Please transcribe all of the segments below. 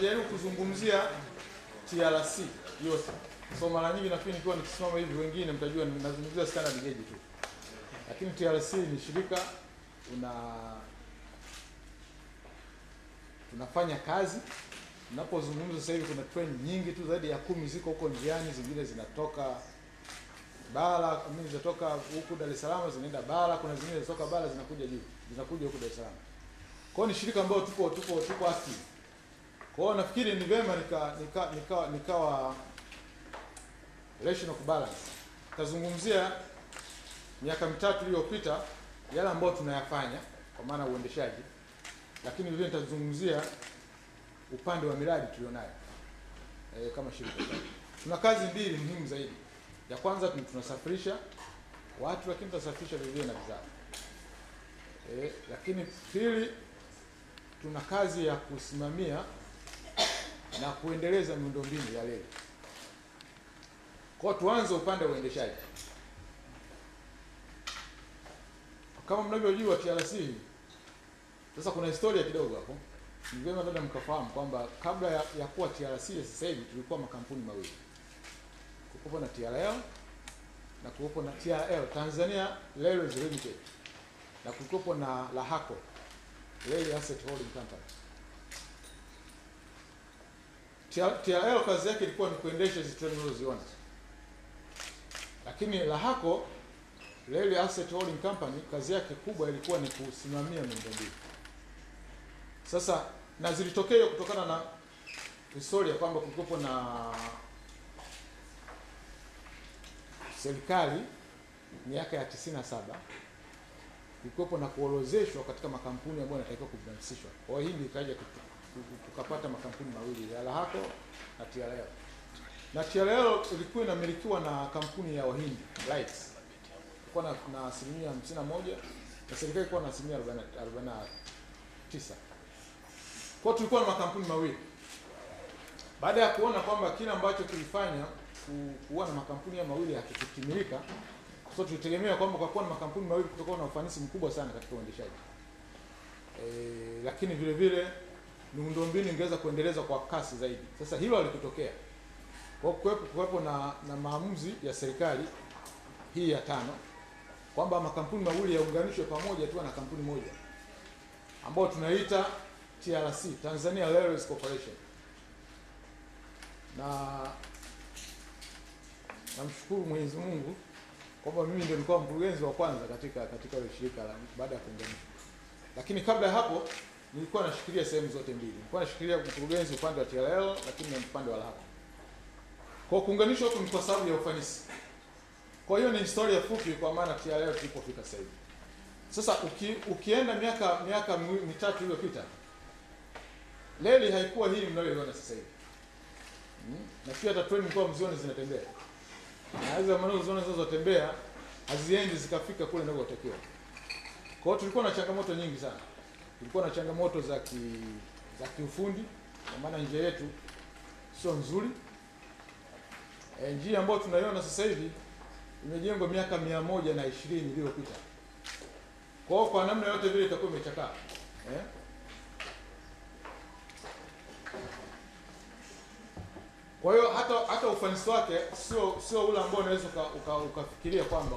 Jaribu kuzungumzia TRC yote. So mara nyingi nafikiri nikiwa nikisimama hivi wengine mtajua nazungumzia standard gauge tu. Lakini TRC ni shirika tunafanya kazi. Ninapozungumza sasa hivi kuna train nyingi tu zaidi ya 10 ziko huko njiani, zingine zinatoka bara, mimi zinatoka huko Dar es Salaam zinaenda bara, kuna zingine zinatoka bara zinakuja juu, zinakuja huko Dar es Salaam. Kwa hiyo ni shirika ambalo tupo active. Kwa hiyo nafikiri ni vema nikawa rational balance. Tazungumzia miaka mitatu iliyopita yale ambayo tunayafanya kwa maana uendeshaji, lakini vile nitazungumzia upande wa miradi tulionayo. Kama shirika tuna kazi mbili muhimu zaidi. Ya kwanza tunasafirisha watu, lakini tunasafirisha vile na bidhaa. Lakini pili tuna kazi ya kusimamia na kuendeleza miundombinu ya reli. Kwa tuanze upande wa uendeshaji. Kama mnavyojua TRC, sasa kuna historia kidogo hapo. Ni vyema labda mkafahamu kwamba kabla ya kuwa TRC sasa hivi tulikuwa makampuni mawili. Kulikuwa na TRL na kulikuwa na TRL, Tanzania Railways Limited, na kulikuwa na LAHACO, Rail Asset Holding Company. TRL kazi yake ilikuwa ni kuendesha hizo treni unazoziona. Lakini LAHACO, Rail Asset Holding Company, kazi yake kubwa ilikuwa ni kusimamia miundombinu. Sasa na zilitokea kutokana na historia kwamba kulikuwa na serikali miaka ya 97 kulikuwa na kuorozeshwa katika makampuni ambayo yanatakiwa kubinafsishwa. Kwa hiyo hili ikaja tukapata makampuni mawili ya LAHACO na TRL. Na TRL ilikuwa inamilikiwa na kampuni ya Wahindi, Lights. Ilikuwa na asilimia 51 na serikali ilikuwa na asilimia 49. Kwa tulikuwa na makampuni mawili. Baada ya kuona kwamba kila ambacho kilifanya kuwa na makampuni ya mawili hakitimilika, so tulitegemea kwamba kwa kuwa na makampuni mawili kutakuwa na ufanisi mkubwa sana katika uendeshaji. Lakini vile vile miundombinu ingeweza kuendelezwa kwa kasi zaidi. Sasa hilo halikutokea. Kwa kuwepo na maamuzi ya serikali hii ya 5 kwamba makampuni mawili yaunganishwe pamoja tu na kampuni moja ambayo tunaita TRC, Tanzania Railways Corporation. Na namshukuru Mwenyezi Mungu kwamba mimi ndio nilikuwa mkurugenzi wa kwanza katika ile shirika baada ya kuunganishwa. Lakini kabla ya hapo nilikuwa nashikilia sehemu zote mbili. Nilikuwa nashikilia mkurugenzi upande wa TRL, lakini na upande wa LAHACO. Kwa kuunganishwa huko ni kwa sababu ya ufanisi. Kwa hiyo ni historia fupi kwa maana TRL tulipofika sasa hivi. Sasa ukienda miaka mitatu iliyopita, reli haikuwa hii mnayoiona sasa hivi. Na pia hata treni kwa mzioni zinatembea. Na hizo mnazoziona zinazotembea haziendi zikafika kule ndikotakiwa. Kwa hiyo tulikuwa na changamoto nyingi sana. Tulikuwa na changamoto za kiufundi, kwa maana njia yetu sio nzuri. Njia ambayo tunaiona sasa hivi imejengwa miaka 120 iliyopita. Kwa hiyo kwa namna yote vile itakuwa imechakaa. Kwa hiyo hata ufanisi wake sio ule ambao unaweza ukafikiria kwamba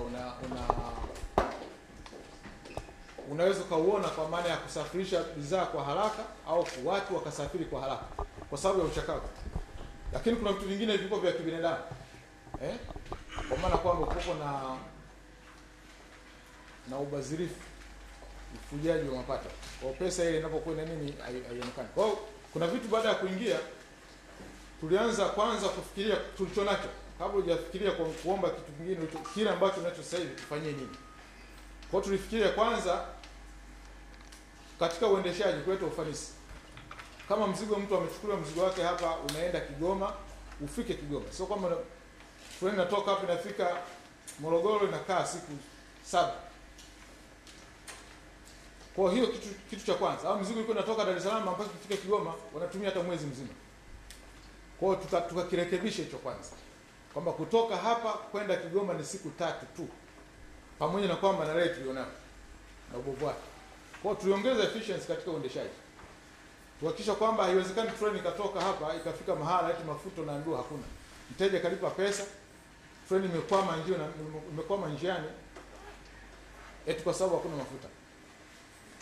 unaweza kauona kwa maana ya kusafirisha bidhaa kwa haraka au watu wakasafiri kwa haraka kwa sababu ya uchakavu. Lakini kuna vitu vingine viko vya kibinadamu. Kwa maana kwamba kuko na ubadhirifu, ufujaji wa mapato. Kwa pesa ile inapokuwa na nini haionekani. Kwa hiyo kuna vitu baada ya kuingia tulianza kwanza kufikiria tulichonacho kabla hujafikiria kuomba kitu kingine, kile ambacho unacho sasa hivi tufanyie nini. Kwa hiyo tulifikiria kwanza katika uendeshaji kuleta ufanisi. Kama mzigo mtu amechukua mzigo wake hapa unaenda Kigoma, ufike Kigoma. Sio kwamba treni inatoka hapa inafika Morogoro inakaa siku 7. Kwa hiyo kitu cha kwanza, au mzigo ulikuwa unatoka Dar es Salaam mpaka kufika Kigoma wanatumia hata mwezi mzima. Kwa hiyo tukakirekebisha hicho kwanza. Kwamba kutoka hapa kwenda Kigoma ni siku 3 tu. Pamoja na kwamba na rate tulionayo na ubovu wake. Kwa hiyo tuliongeza efficiency katika uendeshaji. Tuhakikisha kwamba haiwezekani treni ikatoka hapa ikafika mahala eti mafuta na ndoo hakuna. Mteja kalipa pesa, treni imekwama njiani eti kwa sababu hakuna mafuta.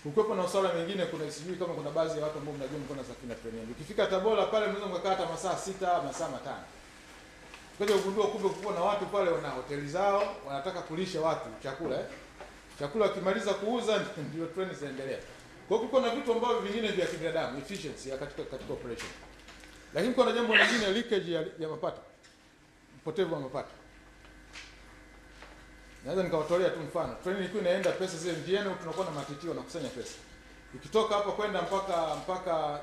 Ukiwepo na usala mengine, kuna sijui kama kuna baadhi ya watu ambao mnajua mko na safina treni. Ukifika Tabora pale mnaweza mkakaa hata masaa 6, masaa 5. Tukaje kugundua kumbe kupo na watu pale wana hoteli zao, wanataka kulisha watu chakula Chakula kimaliza kuuza ndio treni zinaendelea. Kwa hiyo kuko na vitu ambavyo vingine vya kibinadamu, efficiency katika operation. Lakini kuna jambo lingine, leakage ya mapato. Upotevu wa mapato. Naweza nikawatolea tu mfano. Treni ilikuwa inaenda pesa zile njiani, tunakuwa na matitio na kusanya pesa. Ikitoka hapa kwenda mpaka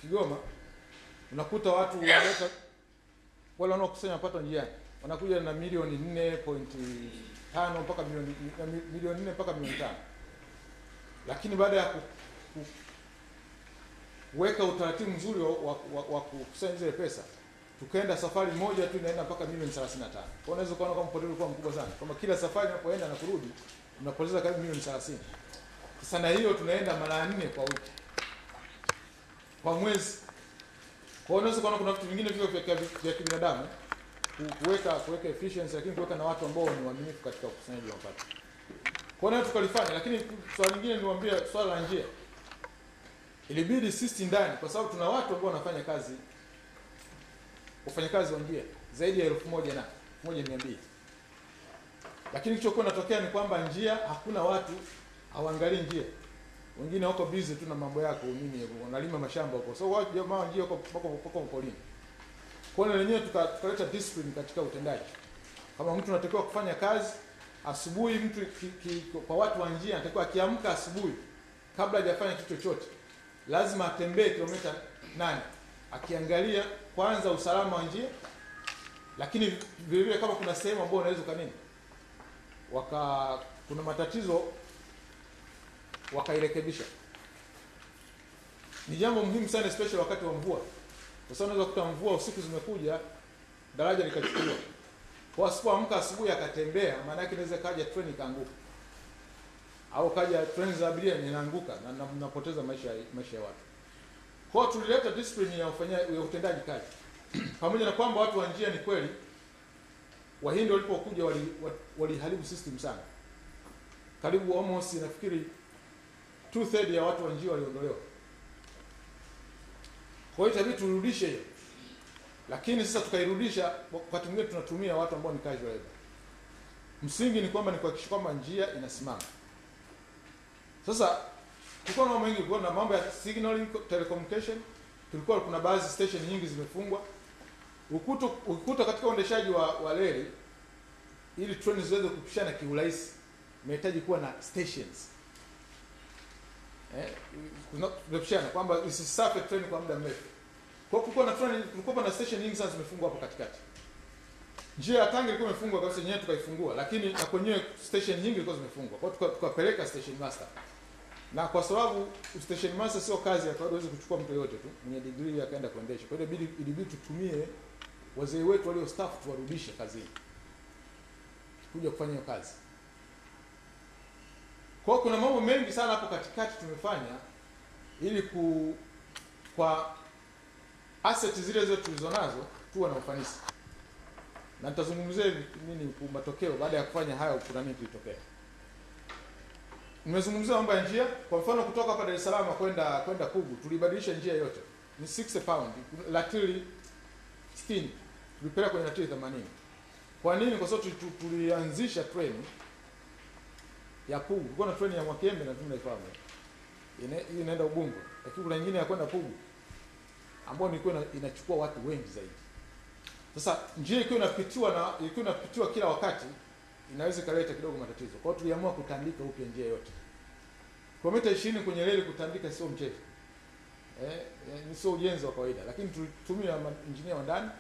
Kigoma, unakuta watu wanaleta wale wanaokusanya mapato njiani. Wanakuja na milioni 4.5 mpaka milioni 4 mpaka milioni 5. Lakini baada ya kuweka utaratibu mzuri wa kukusanya zile pesa, tukaenda safari moja tu inaenda mpaka milioni 35. Kwa unaweza kuona kama upotevu ulikuwa mkubwa sana. Kama kila safari unapoenda na kurudi unapoteza karibu milioni 30. Sasa na hiyo tunaenda mara 4 kwa wiki. Kwa mwezi. Kwa unaweza kuona kuna vitu vingine vya kibinadamu, kuweka efficiency, lakini kuweka na watu ambao ni waaminifu katika ukusanyaji wa mapato. Kwa hiyo tukalifanya, lakini swali lingine niwaambie, swala la njia. Ilibidi sisi ndani, kwa sababu tuna watu ambao wanafanya kazi, wafanyakazi wa njia zaidi ya 1000 na 1200. Lakini kilichokuwa kinatokea ni kwamba njia hakuna watu hawaangalii njia. Wengine wako busy tu na mambo yako, nini wanalima mashamba huko. So watu jamaa njia wako polini. Kwa hiyo lenyewe tukaleta discipline katika utendaji. Kama mtu anatakiwa kufanya kazi asubuhi, mtu kwa watu wa njia anatakiwa akiamka asubuhi kabla hajafanya kitu chochote lazima atembee kilomita 8 akiangalia kwanza usalama wa njia, lakini vile vile kama kuna sehemu ambayo unaweza kanini kuna matatizo wakairekebisha. Ni jambo muhimu sana especially wakati wa mvua. Kwa sababu unaweza kukuta mvua usiku zimekuja, daraja likachukuliwa. Kwa asipoamka asubuhi akatembea, maana yake inaweza kaja treni kaanguka. Au kaja treni za abiria inaanguka na mnapoteza maisha ya watu. Kwa hiyo tulileta discipline ya utendaji kazi. Pamoja na kwamba watu wa njia ni kweli Wahindi walipokuja waliharibu system sana. Karibu almost nafikiri 2/3 ya watu wa njia waliondolewa. Kwa hiyo itabidi turudishe hiyo. Lakini sasa tukairudisha, wakati mwingine tunatumia watu ambao ni casual labor. Msingi ni kwamba ni kuhakikisha kwamba njia inasimama. Sasa tulikuwa na mambo mengi, kulikuwa na mambo ya signaling, telecommunication, tulikuwa kuna baadhi station nyingi zimefungwa. Ukuta katika uendeshaji wa reli ili treni ziweze kupishana kiurahisi, inahitaji kuwa na stations. Tunapishana kwamba isisafe treni kwa muda mrefu. Kwa kulikuwa na treni, kulikuwa na station nyingi sana zimefungwa hapo katikati. Njia ya Tanga ilikuwa imefungwa kabisa, yenyewe tukaifungua, lakini na kwenyewe station nyingi zilikuwa zimefungwa. Kwa hiyo tukapeleka station master. Na kwa sababu station master sio kazi ya kawaida, hawezi kuchukua mtu yote tu mwenye degree akaenda kuendesha. Kwa hiyo ilibidi tutumie wazee wetu walio staff tuwarudishe kazini kuja kufanya hiyo kazi. Kwa hiyo kuna mambo mengi sana hapo katikati tumefanya ili kwa asset zile zote tulizonazo tuwe na ufanisi. Na nitazungumzia nini matokeo baada ya kufanya hayo, kuna nini kilitokea. Nimezungumzia mambo ya njia. Kwa mfano kutoka hapa Dar es Salaam kwenda Pugu tulibadilisha njia yote. Ni 60 pound, latili 60. Tulipeleka kwenye latili 80. Kwa nini? Kwa sababu tulianzisha treni ya Pugu. Kuna treni ya Mwakembe na tunaifahamu. Hii inaenda Ubungo. Lakini kuna nyingine ya kwenda Pugu ambayo ilikuwa inachukua watu wengi zaidi. Sasa njia ikiwa inapitiwa kila wakati inaweza kuleta kidogo matatizo. Kwa hiyo tuliamua kutandika upya njia yote. Kilomita 20 kwenye reli kutandika sio mchezo. Ni sio ujenzi wa kawaida, lakini tulitumia engineer wa ndani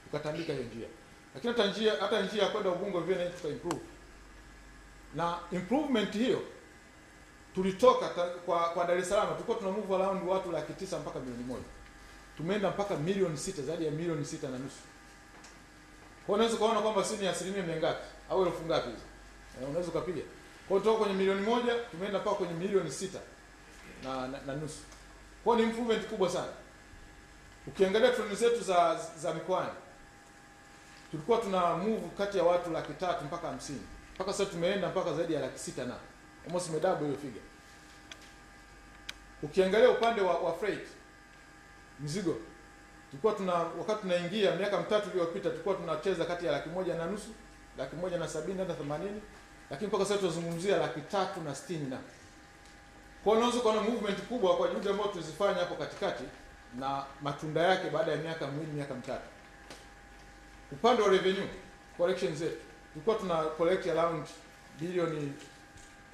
tukatandika hiyo njia. Lakini hata njia ya kwenda Ubungo vile tuka improve. Na improvement hiyo tulitoka kwa Dar es Salaam tulikuwa tuna move around watu 900,000 mpaka 1,000,000. Tumeenda mpaka 600,000, zaidi ya 6.5 Kwa unaweza kuona kwamba si ni asilimia ngapi au elfu ngapi hizo. Unaweza kupiga. Kwa hiyo kutoka kwenye 1,000,000 tumeenda mpaka kwenye 6.5 milioni. Kwa ni improvement kubwa sana. Ukiangalia treni zetu za mikoani, tulikuwa tuna move kati ya watu 300,000 mpaka 50. Mpaka sasa tumeenda mpaka zaidi ya 600,000 na almost double hiyo figure. Ukiangalia upande wa freight mzigo, tulikuwa wakati tunaingia miaka 3 iliyopita tulikuwa tunacheza kati ya 1,500,000, 170,000 hata 80, lakini mpaka sasa tunazungumzia 360,000 na. Kwa hiyo unaweza kuona movement kubwa kwa juhudi ambazo tulizifanya hapo katikati na matunda yake baada ya miaka 2 miaka 3. Upande wa revenue collection zetu tulikuwa tuna collect around bilioni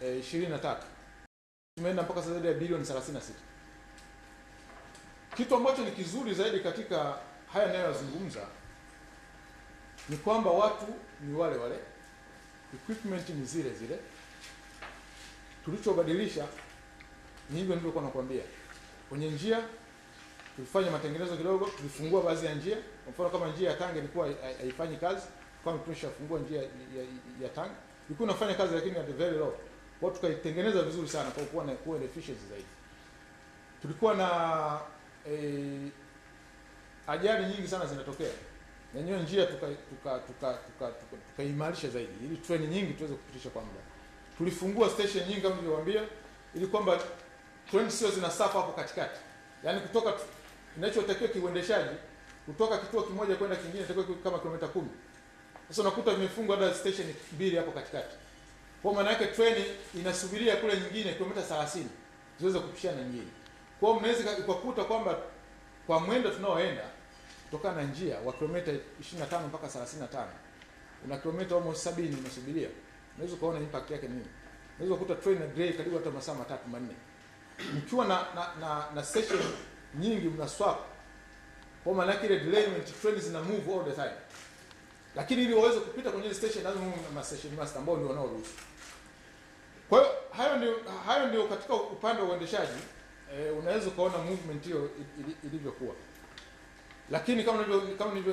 23. Tumeenda mpaka sasa zaidi ya bilioni 36. Kitu ambacho ni kizuri zaidi katika haya ninayozungumza ni kwamba watu ni wale wale, equipment ni zile zile. Tulichobadilisha ni hivyo nilivyokuwa nakwambia. Kwenye njia tulifanya matengenezo kidogo, tulifungua baadhi ya njia. Kwa mfano kama njia ya Tanga ilikuwa haifanyi kazi, kama tumeshafungua njia ya Tanga, ilikuwa inafanya kazi lakini at the very low. Kwa tukaitengeneza vizuri sana kwa kuwa na efficiency zaidi. Tulikuwa na ajali nyingi sana zinatokea. Na hiyo njia tukaimarisha zaidi ili treni nyingi tuweze kupitisha kwa muda. Tulifungua station nyingi kama nilivyowaambia ili kwamba treni sio zinasafa hapo katikati. Yaani kutoka inachotakiwa kiuendeshaji kutoka kituo kimoja kwenda kingine itakuwa kama kilomita 10. Sasa unakuta vimefungwa hata station 2 hapo katikati. Kwa maana yake treni inasubiria kule nyingine kilomita 30 ziweze kupishana nyingine. Kwa hiyo mnaweza kukuta kwamba kwa mwendo tunaoenda kutoka na njia wa kilomita 25 mpaka 35 una kilomita almost 70 unasubiria. Unaweza kuona impact yake nini. Unaweza kukuta train na delay karibu hata masaa 3 4. Mkiwa na station nyingi mna swap. Kwa maana yake ile delayment trains zina move all the time. Lakini ili waweze kupita kwenye station lazima muwe na station master ambao ndio wanaoruhusu. Kwa hiyo hayo ndio katika upande wa uendeshaji unaweza kuona movement hiyo ilivyokuwa. Lakini kama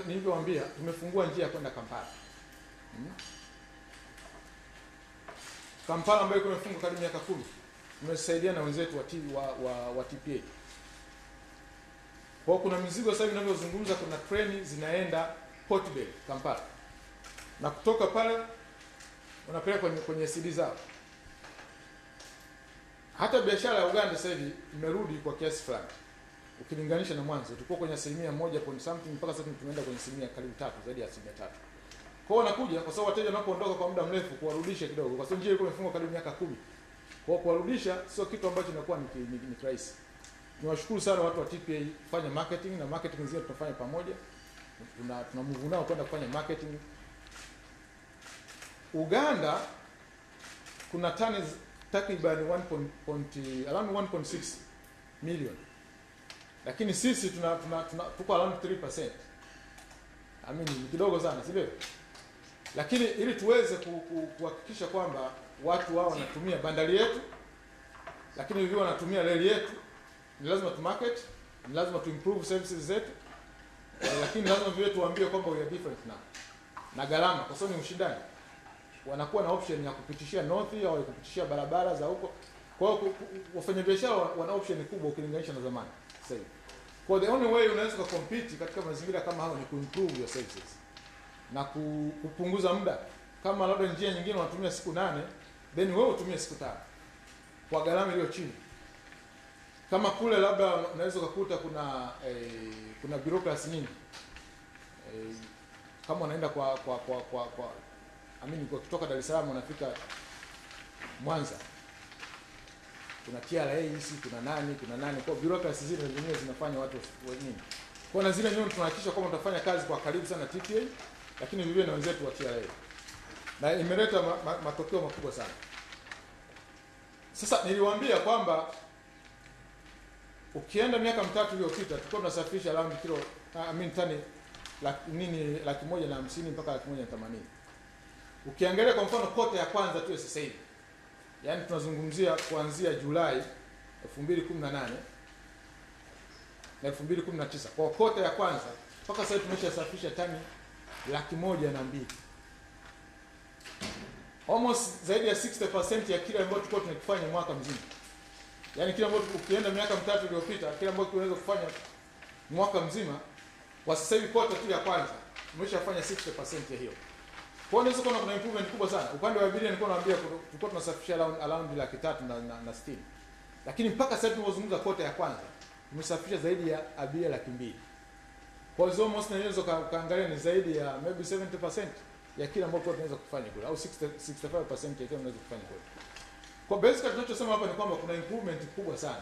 nilivyowaambia tumefungua njia kwenda Kampala. Kampala ambayo imefungwa karibu miaka 10. Tumesaidia na wenzetu wa TPA. Kwa kuna mizigo sasa hivi ninavyozungumza kuna treni zinaenda Port Bell Kampala. Na kutoka pale wanapeleka kwenye CD zao. Hata biashara ya Uganda sasa hivi imerudi kwa kiasi fulani. Ukilinganisha na mwanzo tulikuwa kwenye 1% mpaka sasa tumeenda kwenye 3 zaidi ya 3%. Kwa hiyo wanakuja kwa sababu wateja wanapoondoka kwa muda mrefu kuwarudisha kidogo kwa sababu njia ilikuwa imefungwa karibu miaka 10. Kwa kuwarudisha sio kitu ambacho inakuwa ni rahisi. Tunawashukuru sana watu wa TPA kufanya marketing na marketing zile tunafanya pamoja. Tuna move nao kwenda kufanya marketing. Uganda kuna tani takriban around 1.6 million. Lakini sisi tuko around 3%. Ni kidogo sana, si ndio? Lakini ili tuweze kuhakikisha kwamba watu wao wanatumia bandari yetu, lakini vivyo wanatumia reli yetu, ni lazima tu market, ni lazima tu improve services zetu, lakini lazima vile tuwaambie kwamba we are different na gharama, kwa sababu ni ushindani. Wanakuwa na option ya kupitishia north au kupitishia barabara za huko. Kwa hiyo wafanyabiashara wana option kubwa ukilinganisha na zamani sasa hivi. Kwa the only way unaweza kucompete katika mazingira kama hayo ni kuimprove your services na kupunguza muda. Kama labda njia nyingine unatumia siku 8, then wewe utumie siku 5 kwa gharama iliyo chini. Kama kule labda unaweza kukuta kuna bureaucracy nyingi. Kama unaenda kwa kutoka Dar es Salaam unafika Mwanza. Kuna TRA hizi, kuna nani, kwa bureaucracy zile zenyewe zinafanya watu wengi. Kwa na zile nyinyi tunahakikisha kwamba tutafanya kazi kwa karibu sana TPA, lakini vivyo na wenzetu wa TRA. Na imeleta matokeo makubwa sana. Sasa niliwaambia kwamba ukienda miaka 3 iliyopita tulikuwa tunasafirisha around tani 150 mpaka 180. Ukiangalia kwa mfano kota ya kwanza tu sasa hivi. Yaani tunazungumzia kuanzia Julai 2018 na 2019 kwa kota ya kwanza mpaka sasa tumeshasafisha tani 102,000. Almost zaidi ya 60% ya kile ambacho tulikuwa tunakifanya mwaka mzima. Yaani kila ambacho ukienda miaka mitatu iliyopita, kila ambacho unaweza kufanya mwaka mzima, kwa sasa hivi quarter tu ya kwanza umeshafanya 60% ya hiyo. Kwa hiyo unaweza kuona kuna improvement kubwa sana. Upande wa abiria nilikuwa naambia tulikuwa tunasafisha around 360,000. Lakini mpaka sasa tunapozungumza quarter ya kwanza tumesafisha zaidi ya abiria 200,000. Kwa hiyo almost naweza kaangalia ni zaidi ya maybe 70% ya kila ambacho tunaweza kufanya kule, au 65% ya kila tunaweza kufanya kule. Kwa basically tunachosema hapa ni kwamba kuna improvement kubwa sana.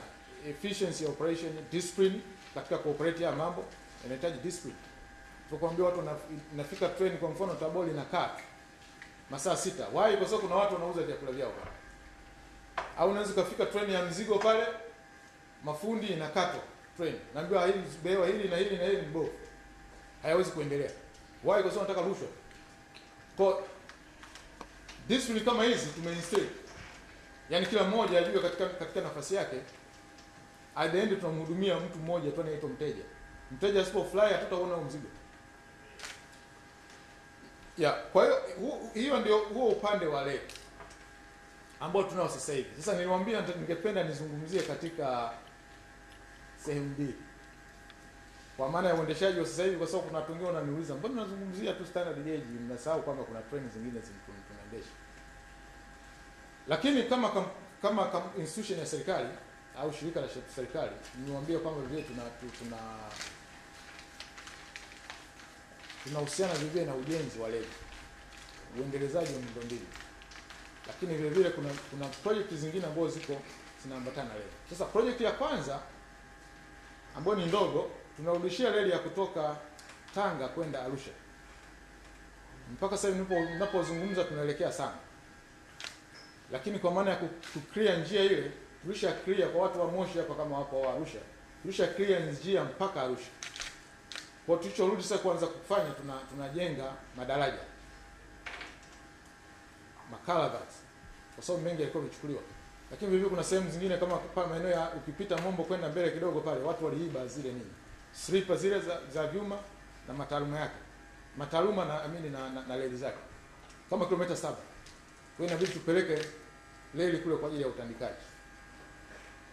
Efficiency operation, discipline katika cooperate ya mambo inahitaji discipline. Tukwambia watu nafika train kwa mfano Taboli na kaa masaa 6. Why? Kwa sababu kuna watu wanauza vyakula vyao pale. Au unaweza kufika train ya mzigo pale, mafundi inakatwa train. Naambiwa hili bewa hili na hili na hili ni bovu. Hayawezi kuendelea. Why? Kwa sababu nataka rushwa. Kwa discipline kama hizi tumeinstill. Yaani kila mmoja ajue katika nafasi yake. At the end tunamhudumia mtu mmoja tu anaitwa mteja. Mteja asipofly hatutaona mzigo. Kwa hiyo hiyo ndio huo upande wa leo ambao tunao sasa hivi. Sasa niliwaambia ningependa nizungumzie katika sehemu mbili. Kwa maana ya uendeshaji wa sasa hivi, kwa sababu kuna watu wengine wananiuliza, mbona unazungumzia tu standard gauge, mnasahau kwamba kuna train zingine tunaendesha. Lakini kama institution ya serikali au shirika la serikali, niwaambie kwamba vile tunahusiana vile na ujenzi wa reli, uendelezaji wa miundombinu. Lakini vile vile kuna project zingine ambazo zinaambatana na reli. Sasa project ya kwanza ambayo ni ndogo, tunarudishia reli ya kutoka Tanga kwenda Arusha. Mpaka sasa ninapozungumza tunaelekea sana. Lakini kwa maana ya ku-clear njia ile, tulisha clear kwa watu wa Moshi hapa kama wapo wa Arusha. Tulisha clear njia mpaka Arusha. Kwa tulichorudi sasa kuanza kufanya tunajenga madaraja. Makalavats. Kwa sababu mengi yalikuwa yamechukuliwa. Lakini vivyo kuna sehemu zingine kama maeneo ya ukipita Mombo kwenda mbele kidogo pale watu waliiba zile nini? Sliper zile za vyuma na mataaluma yake. Mataaluma na reli zake. Kama kilomita 7. Kwa hiyo inabidi tupeleke reli kule kwa ajili ya utandikaji.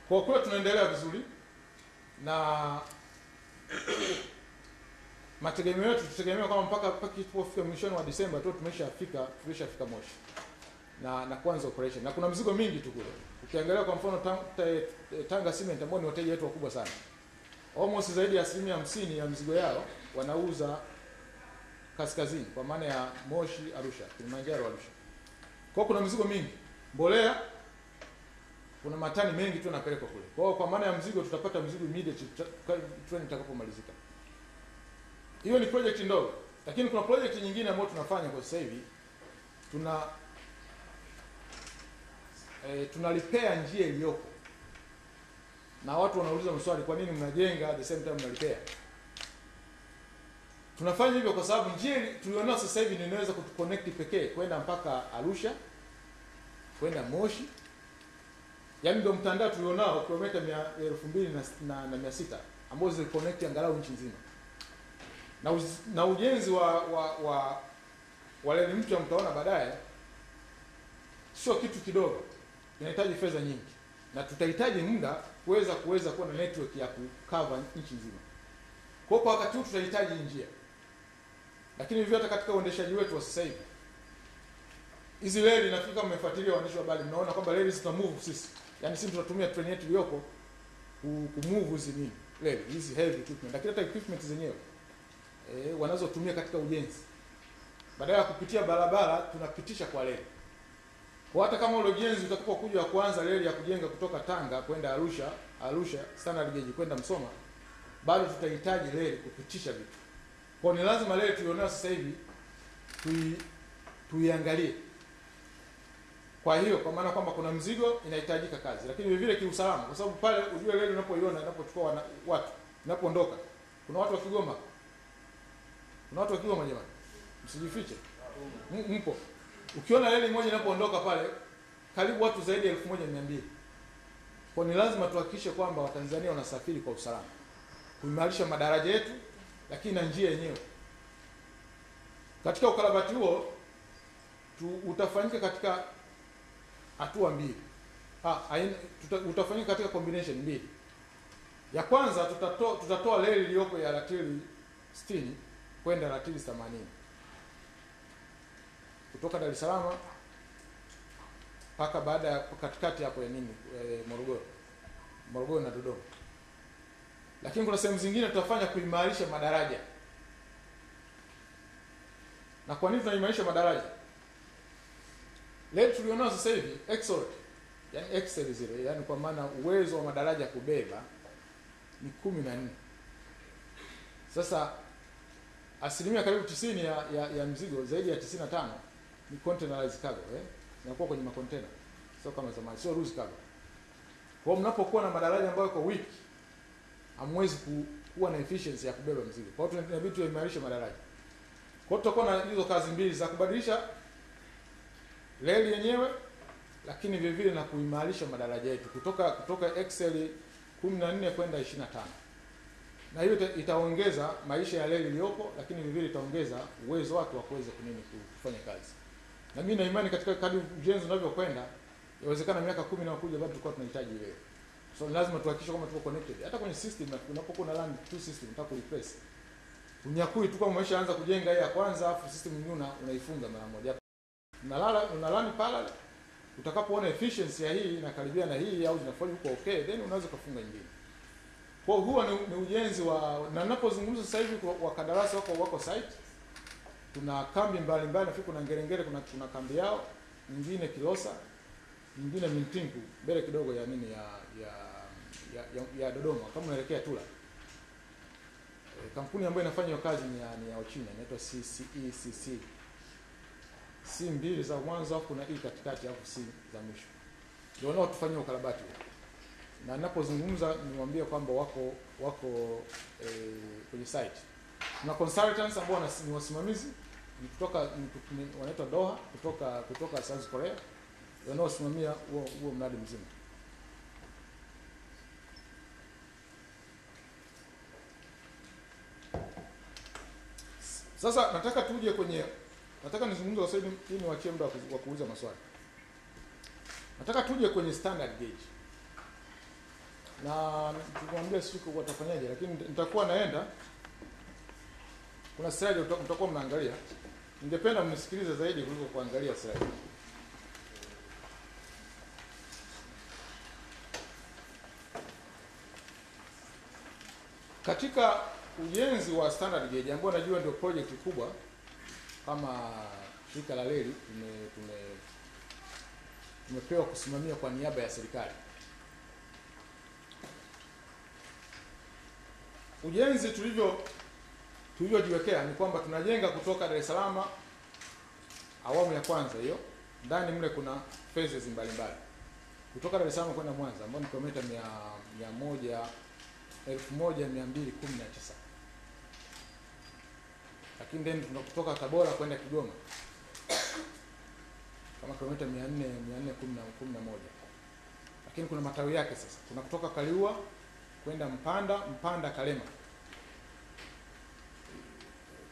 Kwa kule tunaendelea vizuri na mategemeo yetu tutegemea kama mpaka tulipofika mwishoni wa Disemba tu tumeshafika Moshi. Na kuanza operation. Na kuna mzigo mingi tu kule. Ukiangalia kwa mfano Tanga Cement ambao ni wateja wetu wakubwa sana. Almost zaidi ya 50% ya mzigo yao wanauza kaskazini kwa maana ya Moshi, Arusha, Kilimanjaro, Arusha. Kwa kuna mzigo mingi. Mbolea kuna matani mengi tu yanapelekwa kule. Kwa maana ya mzigo tutapata mzigo immediate train itakapomalizika. Hiyo ni project ndogo. Lakini kuna project nyingine ambayo tunafanya kwa sasa hivi. Tunalipea njia iliyoko. Na watu wanauliza maswali, kwa nini mnajenga at the same time mnalipea? Tunafanya hivyo kwa sababu njia tulionao sasa hivi inaweza kutuconnect pekee kwenda mpaka Arusha, kwenda Moshi. Yaani ndio mtandao tulionao kilomita 2,600 ambao ziconnect angalau nchi nzima. Na ujenzi wa reli mpya mtaona baadaye sio kitu kidogo. Inahitaji fedha nyingi. Na tutahitaji muda kuweza kuwa na network ya kucover nchi nzima. Kwa wakati huu tutahitaji njia. Lakini hivyo hata katika uendeshaji wetu wa sasa hivi hizi reli nafikiri mmefuatilia waandishi wa habari mnaona kwamba reli zita move sisi. Yaani sisi tunatumia train yetu iliyoko kumove hizi nini? Reli, hizi heavy equipment. Lakini hata equipment zenyewe wanazotumia katika ujenzi. Badala ya kupitia barabara tunapitisha kwa reli. Kwa hata kama ule ujenzi utakapokuja kuanza reli ya kujenga kutoka Tanga kwenda Arusha standard gauge kwenda Msoma, bado tutahitaji reli kupitisha vitu. Kwa ni lazima reli tulionayo sasa hivi tuiangalie. Kwa hiyo kwa maana kwamba kuna mzigo inahitajika kazi, lakini vile vile kiusalama, kwa sababu pale ujue reli unapoiona inapochukua watu inapoondoka, kuna watu wa Kigoma. Kuna watu wa Kigoma jamani. Msijifiche. Mpo. Ukiona reli moja inapoondoka pale karibu watu zaidi ya 1,200. Kwa ni lazima tuhakikishe kwamba Watanzania wanasafiri kwa usalama. Kuimarisha madaraja yetu lakini na njia yenyewe. Katika ukarabati huo utafanyika katika hatua mbili. Utafanyika katika combination mbili. Ya kwanza tutatoa reli iliyopo ya ratili 60 kwenda ratili 80 kutoka Dar es Salaam mpaka baada ya katikati hapo ya nini Morogoro na Dodoma. Lakini kuna sehemu zingine tutafanya kuimarisha madaraja. Na kwa nini tunaimarisha madaraja? Leo tulionao sasa hivi excel zile, yani kwa maana uwezo wa madaraja kubeba ni 14. Sasa asilimia karibu 90 ya mzigo, zaidi ya 95 ni containerized cargo, inakuwa kwenye makontena, sio kama zamani, sio loose cargo. Kwa mnapokuwa na madaraja ambayo yako weak, hamwezi kuwa na efficiency ya kubeba mzigo. Kwa hiyo tunabidi tuimarishe madaraja. Kwa hiyo tutakuwa na hizo kazi mbili za kubadilisha reli yenyewe, lakini vile vile na kuimarisha madaraja yetu kutoka excel 14 kwenda 25. Na hiyo itaongeza maisha ya reli iliyopo, lakini vile vile itaongeza uwezo wake wa kuweza kufanya kazi. Na mimi na imani katika kadri ujenzi unavyokwenda, inawezekana miaka 10 inayokuja bado tutakuwa tunahitaji ile. So lazima tuhakikishe kama tuko connected. Hata kwenye system unapokuwa na run two system unataka kureplace. Unyakui tu kama umeshaanza kujenga hii ya kwanza afu system nyingine unaifunga mara moja. Una run parallel. Utakapoona efficiency ya hii inakaribia na hii au zinafanya huko okay, then unaweza kufunga nyingine. Kwa hiyo huwa ni ujenzi wa, na ninapozungumza sasa hivi kwa kandarasi wako site. Tuna kambi mbalimbali, nafikiri kuna Ngerengere, kuna kambi yao, nyingine Kilosa, nyingine Mintingu, mbele kidogo ya nini ya Dodoma kama unaelekea Tula. Kampuni ambayo inafanya hiyo kazi ni ya Uchina, inaitwa CCECC. C mbili za mwanzo au kuna E katikati au C za mwisho. Ndio nao tufanyie ukarabati. Na ninapozungumza niwaambie kwamba wako kwenye site. Tuna consultants ambao ni wasimamizi kutoka wanaitwa Doha kutoka South Korea. Wanaosimamia huo mradi mzima. Sasa nataka nizungumze kwa sababu hii ni wachie muda wa kuuliza maswali. Nataka tuje kwenye standard gauge. Na tukwambia siku watafanyaje, lakini nitakuwa naenda, kuna slide mtakuwa mnaangalia. Ningependa mnisikilize zaidi kuliko kuangalia slide. Katika ujenzi wa standard gauge ambao najua ndio project kubwa kama shirika la reli tumepewa kusimamia kwa niaba ya serikali. Ujenzi tulivyojiwekea ni kwamba tunajenga kutoka Dar es Salaam awamu ya kwanza hiyo. Ndani mle kuna phases mbalimbali. Kutoka Dar es Salaam kwenda Mwanza ambao ni kilomita 1219. Lakini then tunakutoka Tabora kwenda Kigoma kama kilomita 411. Lakini kuna matawi yake sasa. Kuna kutoka Kaliua kwenda Mpanda Kalema.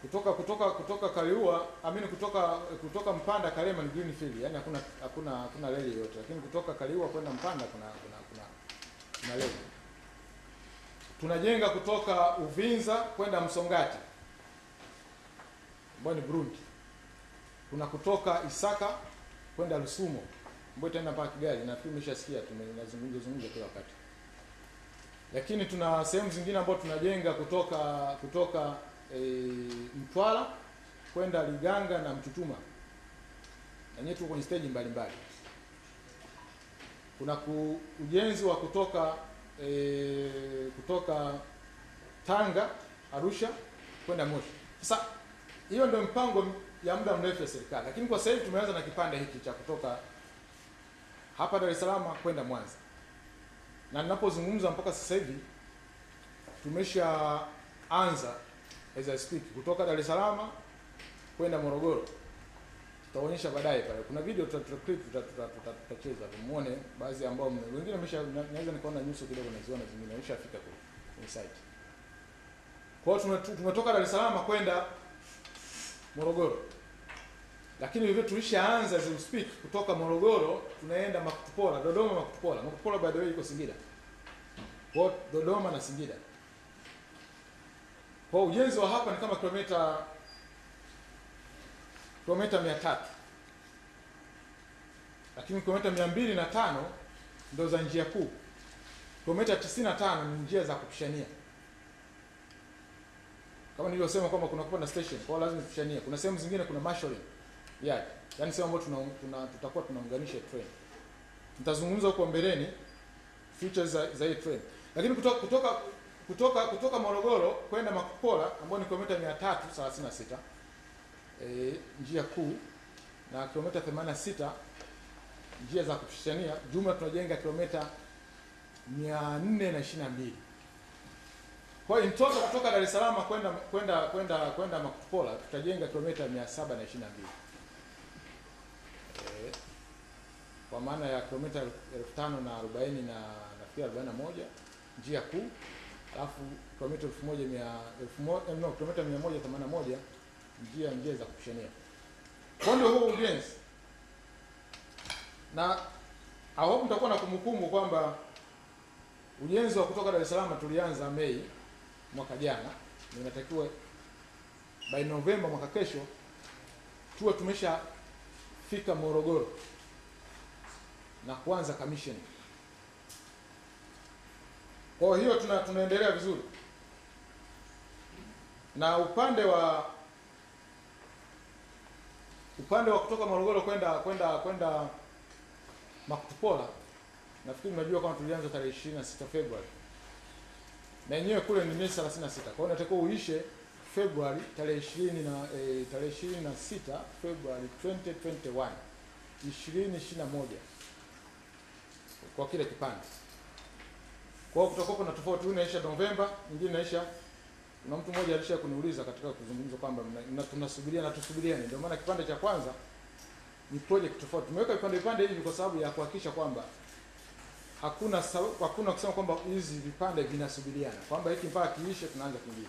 Kutoka Kaliua, kutoka Mpanda Kalema ni greenfield, yani hakuna reli yoyote. Lakini kutoka Kaliua kwenda Mpanda kuna reli. Tunajenga kutoka Uvinza kwenda Msongati, ambao ni Burundi. Kuna kutoka Isaka kwenda Rusumo, ambao tena mpaka Kigali, nafikiri umeshasikia tunazungumza kila wakati. Lakini tuna sehemu zingine ambazo tunajenga kutoka Mtwara kwenda Liganga na Mtutuma. Na nyetu kwenye stage mbalimbali. Kuna ujenzi wa kutoka Tanga, Arusha kwenda Moshi. Sasa hiyo ndio mpango ya muda mrefu ya serikali. Lakini kwa sasa hivi tumeanza na kipande hiki cha kutoka hapa Dar es Salaam kwenda Mwanza. Na ninapozungumza mpaka sasa hivi tumeshaanza as I speak kutoka Dar es Salaam kwenda Morogoro. Tutaonyesha baadaye pale. Kuna video tutacheza muone baadhi ambao wengine naweza nikaona nyuso kidogo naziona zingine wameshafika kwenye site. Kwa hiyo tumetoka Dar es Salaam kwenda Morogoro. Lakini vile tulishaanza as we speak kutoka Morogoro tunaenda Makutupora, Dodoma Makutupora. Makutupora by the way iko Singida. Kwa Dodoma na Singida. Kwa ujenzi wa hapa ni kama kilomita 300. Lakini kilomita 205 ndio za njia kuu. Kilomita 95 ni njia za kupishania. Kama nilivyosema kwamba kuna kupanda station, kwa lazima tupishanie. Kuna sehemu zingine kuna marshalling yard. Yaani sehemu ambayo tutakuwa tunaunganisha train. Nitazungumza huko mbeleni features za hii train. Lakini kutoka Morogoro kwenda Makutupora ambao ni kilomita 336 njia kuu na kilomita 86 njia za kupishania, jumla tunajenga kilomita 422. Kwa hiyo in total kutoka Dar es Salaam kwenda Makutupora tutajenga kilomita 722. Kwa maana ya kilomita 1540 na nafikiri 41 njia kuu, alafu kilomita 1181 njia za kupishania. Kwa ndio huo ujenzi. Na I hope mtakuwa na kumbukumbu kwamba ujenzi wa kutoka Dar es Salaam tulianza Mei mwaka jana, na inatakiwa by November mwaka kesho tuwe tumeshafika Morogoro na kuanza commission. Kwa hiyo tunaendelea vizuri. Na upande wa kutoka Morogoro kwenda Makutupora, nafikiri mnajua kama tulianza tarehe 26 Februari. Na yenyewe kule ni miezi 36. Kwa hiyo natakiwa uishe Februari tarehe 26 Februari 2021. 2021 kwa kile kipande. Kwa hiyo kutakuwa kuna tofauti, inaisha Novemba, nyingine inaisha. Kuna mtu mmoja alisha kuniuliza katika kuzungumza kwamba tusubiriane. Ndio maana kipande cha kwanza ni project tofauti. Tumeweka vipande hivi kwa sababu ya kuhakikisha kwamba hakuna kusema kwamba hizi vipande vinasubiriana, kwamba hiki mpaka kiishe tunaanza kingine.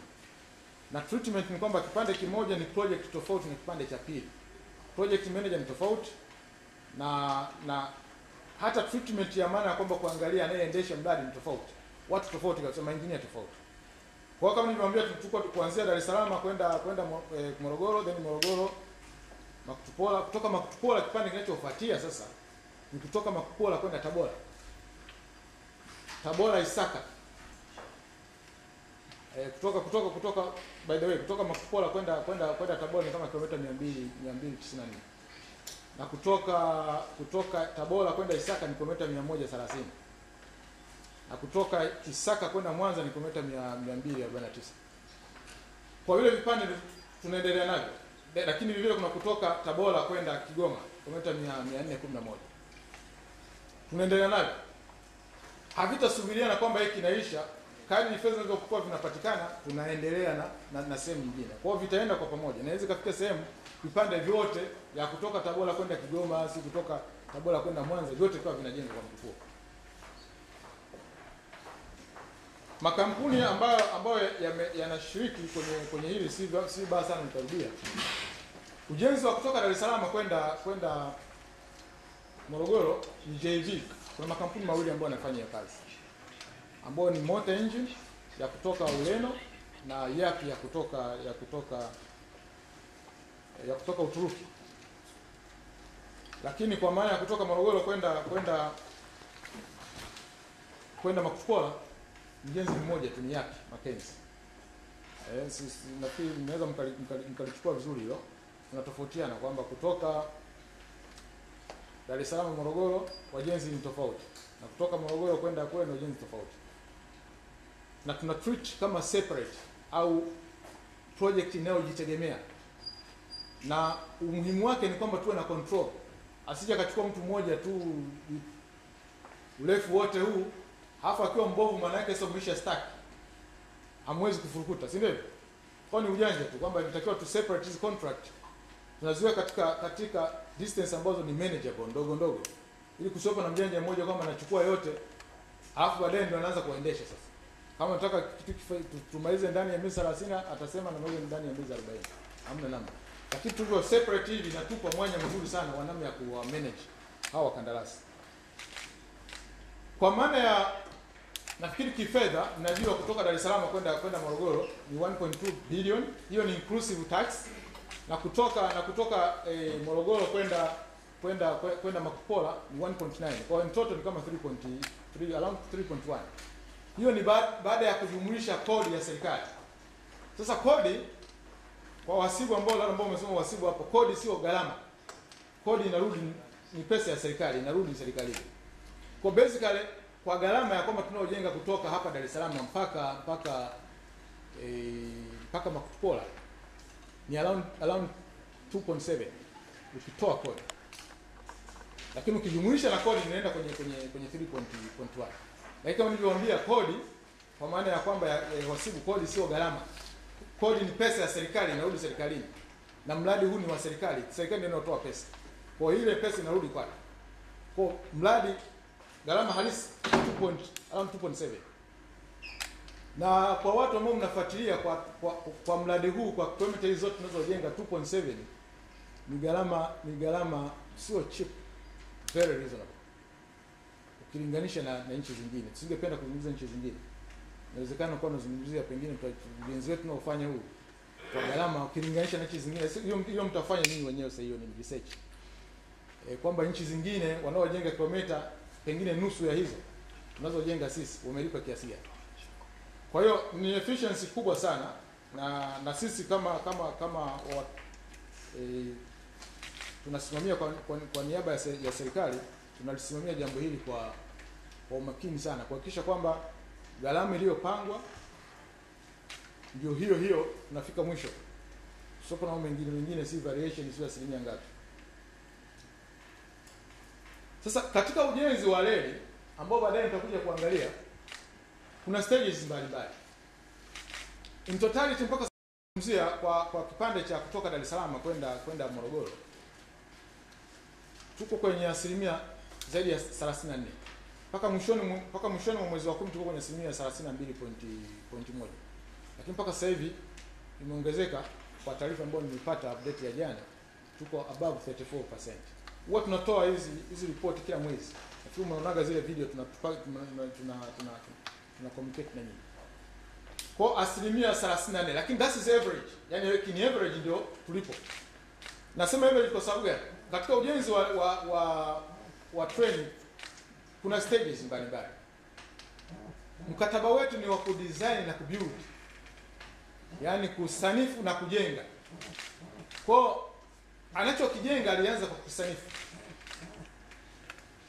Na treatment ni kwamba kipande kimoja ni project tofauti na kipande cha pili. Project manager ni tofauti na hata treatment ya maana kwamba kuangalia anayeendesha mradi ni tofauti. Watu tofauti kabisa, maengineer tofauti. Kwa kama nilimwambia tulikuwa kuanzia Dar es Salaam kwenda Morogoro, then Morogoro Makutupora, kutoka Makutupora kipande kinachofuatia sasa ni kutoka Makutupora kwenda Tabora. Tabora Isaka. Kutoka by the way kutoka Makutupora kwenda Tabora ni kama kilomita 294. Na kutoka Tabora kwenda Isaka ni kilomita 130. Na kutoka Isaka kwenda Mwanza ni kilomita 249. Kwa vile vipande tunaendelea navyo. Lakini vile kuna kutoka Tabora kwenda Kigoma kilomita 411. Tunaendelea navyo. Havitasubiriana kwamba hiki kinaisha, kadri fedha zinazokuwa vinapatikana tunaendelea na sehemu nyingine. Kwa hiyo vitaenda kwa pamoja. Naweza kufika sehemu vipande vyote ya kutoka Tabora kwenda Kigoma, si kutoka Tabora kwenda Mwanza, vyote kwa vinajengwa kwa mfuko. Makampuni ambayo yanashiriki kwenye hili si baya sana nitarudia. Ujenzi wa kutoka Dar es Salaam kwenda Morogoro ni JV. Kuna makampuni mawili ambayo yanafanya kazi, ambao ni Motor Engine ya kutoka Ureno na Yapi ya kutoka Uturuki. Lakini kwa maana ya kutoka Morogoro kwenda Makutupora, mjenzi mmoja tu ni Yapi Mackenzie. Nafikiri mnaweza mkalichukua vizuri hilo. Tunatofautiana kwamba kutoka Dar es Salaam Morogoro wajenzi ni tofauti, na kutoka Morogoro kwenda kwenu wajenzi tofauti. Na tuna treat kama separate au project inayojitegemea. Na umuhimu wake ni kwamba tuwe na control. Asije akachukua mtu mmoja tu urefu wote huu, halafu akiwa mbovu maana yake sio mwisha stack. Hamwezi kufurukuta, si ndio? Kwa ni ujanja tu kwamba inatakiwa tu separate hizi contract. Tunaziweka katika distance ambazo ni manageable ndogo ili kusiopo na mjanja mmoja kwamba anachukua yote alafu baadaye ndio anaanza kuendesha. Sasa kama nataka kitu tumalize ndani ya miezi 30, atasema na malize ndani ya miezi 40. Hamna namna. Lakini tulivyo separate hivi inatupa mwanya mzuri sana wa namna ya kuwa manage hawa wakandarasi. Kwa maana ya nafikiri kifedha najua kutoka Dar es Salaam kwenda Morogoro ni 1.2 billion. Hiyo ni inclusive tax. Na kutoka Morogoro kwenda Makupola ni 1.9. Kwa in total ni kama 3.3 around 3.1. Hiyo ni baada ya kujumlisha kodi ya serikali. Sasa kodi kwa wasibu ambao wamesema wasibu hapo, kodi sio gharama. Kodi inarudi ni pesa ya serikali, inarudi serikalini. Kwa basically kwa gharama ya kwamba tunaojenga kutoka hapa Dar es Salaam mpaka Makupola ni around 2.7 ukitoa kodi. Lakini ukijumuisha na kodi inaenda kwenye 3.1. Lakini kama nilivyowaambia, kodi kwa maana ya kwamba wasibu, kodi sio gharama. Kodi ni pesa ya serikali, inarudi serikalini. Na mradi huu ni wa serikali. Serikali ndio inatoa pesa. Kwa ile pesa inarudi kwake. Kwa mradi gharama halisi around 2.7. Na kwa watu ambao mnafuatilia kwa mradi huu, kwa kilomita hizo zote tunazojenga 2.7 ni gharama sio cheap, very reasonable ukilinganisha na nchi zingine. Tusingependa kuzungumzia nchi zingine. Inawezekana kwa tunazungumzia pengine ujenzi wetu tunaofanya huu kwa gharama ukilinganisha na nchi zingine. Hiyo mtafanya nini wenyewe sasa, hiyo ni research. Kwamba nchi zingine wanaojenga kilomita pengine nusu ya hizo tunazojenga sisi wamelipa kiasi gani. Kwa hiyo ni efficiency kubwa sana, na sisi kama tunasimamia kwa niaba ya serikali, tunalisimamia jambo hili kwa umakini sana, kuhakikisha kwamba gharama iliyopangwa ndio hiyo tunafika mwisho. Sio kuna mengine si variation, sio asilimia ngapi. Sasa katika ujenzi wa reli ambao baadaye nitakuja kuangalia, kuna stages mbalimbali. In totality mpaka kumzia kwa kipande cha kutoka Dar es Salaam kwenda Morogoro tuko kwenye asilimia zaidi ya 34. Mpaka mwishoni mwa mwezi wa 10 tuko kwenye asilimia 32.1. Lakini mpaka sasa hivi imeongezeka kwa taarifa ambayo nimepata update ya jana, tuko above 34%. Huwa tunatoa hizi report kila mwezi. Nafikiri mnaonaga zile video tuna communicate na nyinyi. Kwa asilimia 34, lakini that is average. Yaani ni average ndio tulipo. Nasema average kwa sababu gani? Katika ujenzi wa train kuna stages mbalimbali. Mkataba wetu ni wa kudesign na kubuild. Yaani kusanifu na kujenga. Kwa anachokijenga alianza kwa kusanifu.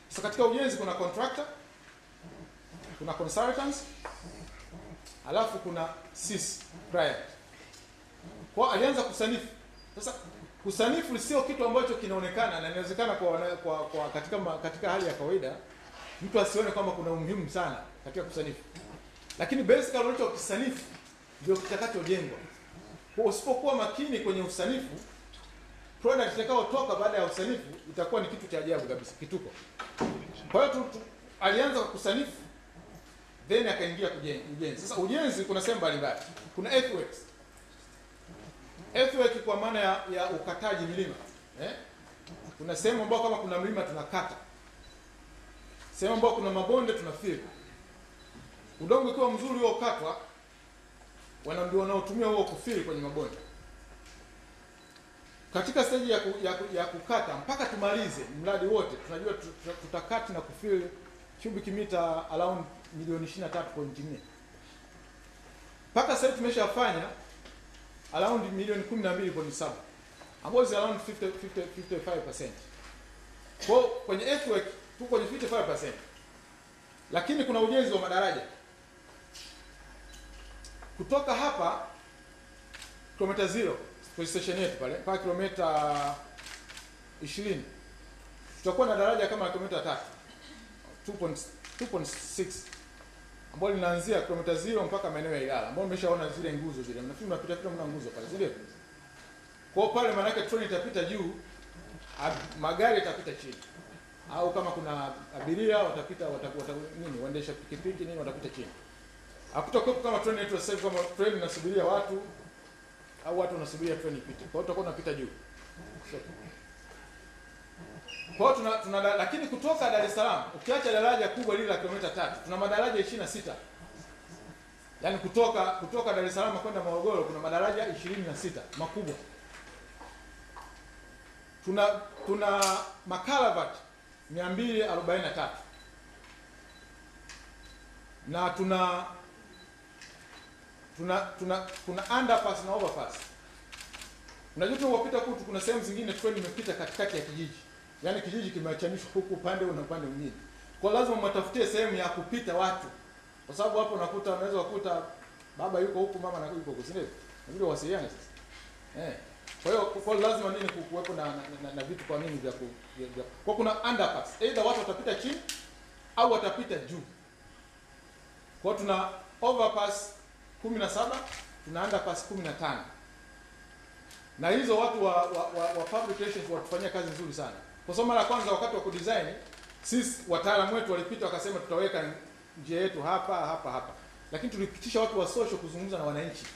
Sasa katika ujenzi kuna contractor, kuna consultants, alafu kuna sisi client. Kwa alianza kusanifu. Sasa kusanifu sio kitu ambacho kinaonekana, na inawezekana kwa katika hali ya kawaida mtu asione kwamba kuna umuhimu sana katika kusanifu. Lakini basically unachokisanifu ndio kitakachojengwa. Kwa usipokuwa makini kwenye usanifu, product itakayotoka baada ya usanifu itakuwa ni kitu cha ajabu kabisa, kituko. Kwa hiyo alianza kwa kusanifu, then akaingia ujenzi. Sasa ujenzi kuna sehemu mbalimbali. Kuna earthworks. Earthwork kwa maana ya ukataji milima. Kuna sehemu ambayo kama kuna mlima tunakata. Sehemu ambayo kuna mabonde tunafill. Udongo ukiwa mzuri huo ukatwa, ndio wanaotumia huo kufill kwenye mabonde. Katika stage ya kukata mpaka tumalize mradi wote, tunajua tutakata na kufill cubic meter around milioni 23.4. Mpaka sasa tumeshafanya around milioni 12.7, ambayo is around 55%. Kwa kwenye earthwork tuko kwenye 55%. Lakini kuna ujenzi wa madaraja. Kutoka hapa kilomita 0 kwa station yetu pale mpaka kilomita 20 tutakuwa na daraja kama kilomita 2.6 ambalo linaanzia kilomita 0 mpaka maeneo ya Ilala, ambao nimeshaona zile nguzo zile. Nafikiri mnapita mna nguzo pale zile. Kwa pale maana yake train itapita juu, magari yatapita chini. Au kama kuna abiria watapita nini, waendesha pikipiki nini watapita chini. Hakutakuwa kama train yetu sasa kama train inasubiria watu au watu wanasubiria treni ipite. Kwa hiyo tutakuwa tunapita juu. Kwa hiyo lakini kutoka Dar es Salaam ukiacha daraja kubwa lile la kilomita 3, tuna madaraja 26. Yaani kutoka Dar es Salaam kwenda Morogoro kuna madaraja 26 makubwa. Tuna makalavati 243. Na kuna underpass na overpass. Unajua tunapopita kutu kuna sehemu zingine treni imepita katikati ya kijiji. Yaani kijiji kimeachanishwa huku upande na upande mwingine. Kwa lazima mtafutie sehemu ya kupita watu. Kwa sababu hapo unaweza kukuta baba yuko huku, mama yuko huku, si ndio? Ndio wasiliane sasa. Kwa hiyo lazima nini kuwepo na vitu kwa nini vya kwa kuna underpass. Either watu watapita chini au watapita juu. Kwa tuna overpass 17, tuna underpass 15. Na hizo watu wa public relations watufanyia kazi nzuri sana. Kwa sababu mara kwanza wakati wa kudesign sisi wataalamu wetu walipita wakasema tutaweka njia yetu hapa. Lakini tulipitisha watu wa social kuzungumza na wananchi.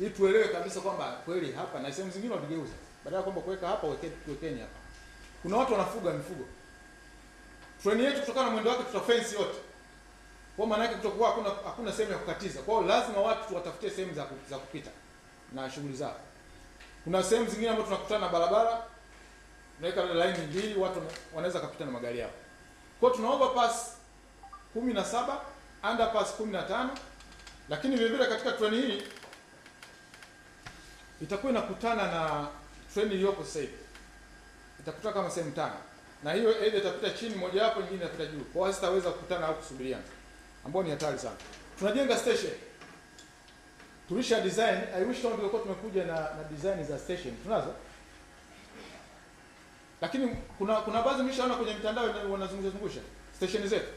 Ili tuelewe kabisa kwamba kweli hapa na sehemu zingine waligeuza. Badala kwamba kuweka hapa wekeni hapa. Kuna watu wanafuga mifugo. Treni yetu kutokana na mwendo wake tutafence yote. Kwa maana yake kutakuwa hakuna sehemu ya kukatiza. Kwa hiyo lazima watu watafutie sehemu za kupita na shughuli zao. Kuna sehemu zingine ambazo tunakutana na barabara, tunaweka line mbili, watu wanaweza kupita na magari yao. Kwa hiyo tuna overpass 17, underpass 15, lakini vile vile katika treni hii itakuwa inakutana na treni iliyopo sasa hivi. Itakuta kama sehemu 5. Na hiyo aidha itapita chini moja hapo, nyingine itapita juu. Kwa hiyo sitaweza kukutana au kusubiriana. Ambao ni hatari sana. Tunajenga station. Tulisha design, I wish kama tulikuwa tumekuja na design za station. Tunazo? Lakini kuna baadhi nimeshaona kwenye mitandao wanazungusha station zetu.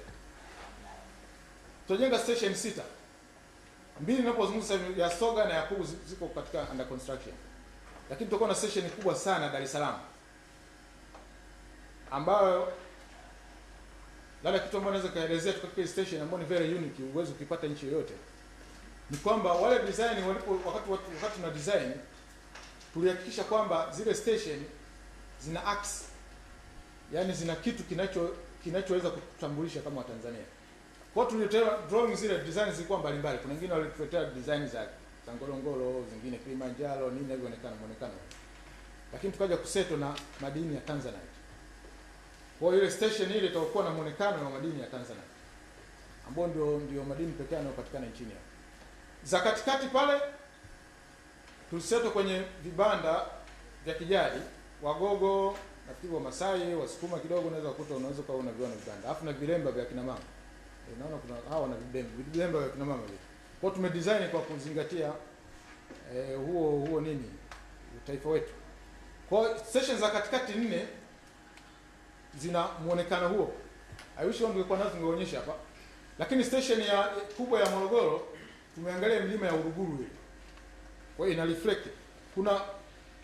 Tunajenga station 6. 2 ninapozungumza ya Soga na ya Pugu ziko katika under construction. Lakini tutakuwa na station kubwa sana Dar es Salaam. Ambayo labda kitu ambacho naweza kaelezea katika station ambayo ni very unique, uwezo ukipata nchi yoyote. Ni kwamba wale design wakati tuna design tulihakikisha kwamba zile station zina axe. Yaani zina kitu kinachoweza kutambulisha kama Watanzania. Kwa hiyo tuliletea drawing zile design zilikuwa mbalimbali. Kuna wengine walituletea design za Ngorongoro, zingine Kilimanjaro, nini inavyoonekana muonekano. Lakini tukaja kuseto na madini ya Tanzanite. Kwa hiyo ile station ile itakuwa na muonekano wa madini ya Tanzanite. Ambao ndio madini pekee yanayopatikana nchini hapa. Za katikati pale tuliseto kwenye vibanda vya kijadi, Wagogo, nafikiri wa Masai, Wasukuma kidogo unaweza kuona viona vibanda. Alafu na vilemba vya kina mama. Naona kuna hawa na vilemba vya kina mama vile. Kwa tumedesign kwa kuzingatia huo nini? Taifa wetu. Kwa sessions za katikati 4 zina muonekano huo. I wish ungekuwa nazo ningeonyesha hapa. Lakini station kubwa ya Morogoro tumeangalia milima ya Uruguru ile. Kwa hiyo ina reflect.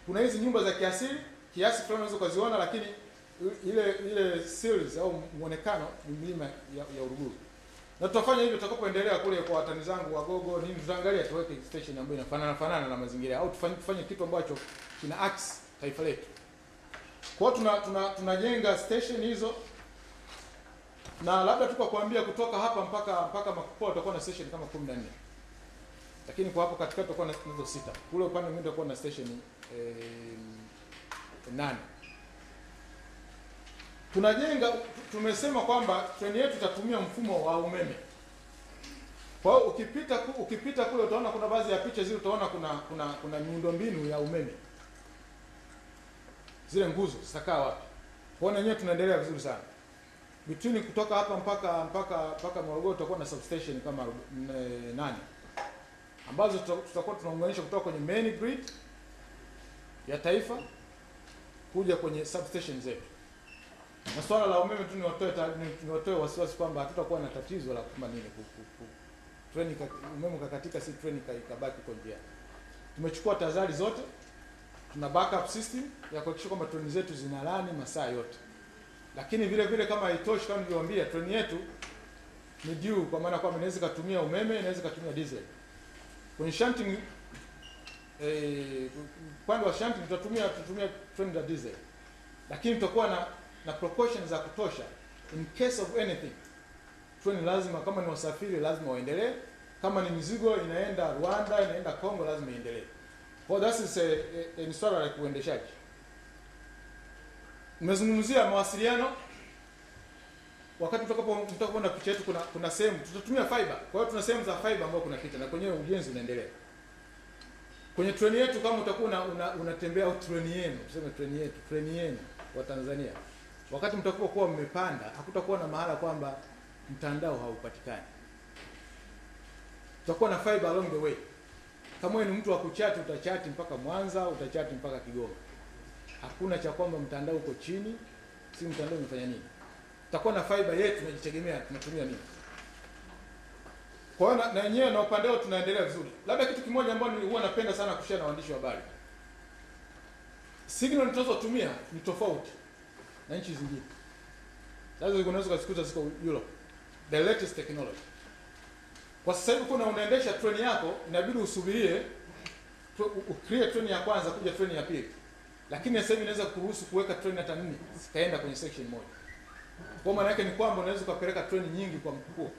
Kuna hizi nyumba za kiasili, kiasi fulani unaweza kuziona, lakini ile series au muonekano ni milima ya Uruguru. Na tutafanya hivyo tutakapoendelea kule kwa watani zangu Wagogo, nini tutaangalia tuweke station ambayo inafanana na mazingira au tufanye kitu ambacho kina axe taifa letu. Kwa hiyo tunajenga station hizo. Na labda tukakwambia kutoka hapa mpaka Makupola tutakuwa na station kama 14. Lakini kwa hapo katikati tutakuwa na hizo 6. Kule upande mwingine tutakuwa na station 8. Tumesema kwamba treni yetu itatumia mfumo wa umeme. Kwa hiyo ukipita kule utaona kuna baadhi ya picha zile utaona kuna miundombinu ya umeme. Zile nguzo zitakaa wapi? Kwa hiyo wenyewe tunaendelea vizuri sana. Between kutoka hapa mpaka Morogoro tutakuwa na substation kama 8. Ambazo tutakuwa tunaunganisha kutoka kwenye main grid ya taifa kuja kwenye substation zetu. Na swala la umeme tu niwatoe wasiwasi kwamba hatutakuwa na tatizo la kama nini treni umeme ukakatika, si treni ikabaki kwa njia. Tumechukua tahadhari zote. Tuna backup system ya kuhakikisha kwamba treni zetu zinalani masaa yote. Lakini vile vile kama haitoshi, kama nilivyowaambia, treni yetu ni dual, kwa maana kwamba inaweza kutumia umeme, inaweza kutumia diesel. Kwenye shunting upande wa shanti tutatumia treni za diesel, lakini tutakuwa na precautions za kutosha in case of anything. Treni lazima, kama ni wasafiri lazima waendelee, kama ni mizigo inaenda Rwanda, inaenda Kongo, lazima iendelee. Well, that is ni swala la kuendeshaji. Nimezungumzia mawasiliano. Wakati mtakapoona picha yetu kuna sehemu tutatumia fiber. Kwa hiyo tuna sehemu za fiber ambazo kunapita na kwenye ujenzi unaendelea. Kwenye treni yetu kama utakuwa unatembea au treni yenu, tuseme treni yenu wa Tanzania. Wakati mtakapokuwa mmepanda, hakutakuwa na mahala kwamba mtandao haupatikani. Tutakuwa na fiber along the way. Kama wewe ni mtu wa kuchati, utachati mpaka Mwanza, utachati mpaka Kigoma. Hakuna cha kwamba mtandao uko chini, si mtandao unafanya nini. Tutakuwa na fiber yetu tunajitegemea tunatumia nini. Kwa hiyo na yenyewe na upande wao tunaendelea vizuri. Labda kitu kimoja ambacho huwa napenda sana kushare na waandishi wa habari. Signal tunazotumia ni tofauti na nchi zingine. Lazima unaweza kusikuta ziko Europe. The latest technology. Kwa sasa hivi kuna unaendesha treni yako, inabidi usubirie ucreate treni ya kwanza kuja treni ya pili. Lakini sasa hivi inaweza kuruhusu kuweka treni hata 4 zikaenda kwenye section moja. Kwa maana yake ni kwamba unaweza kupeleka treni nyingi kwa mkupuo.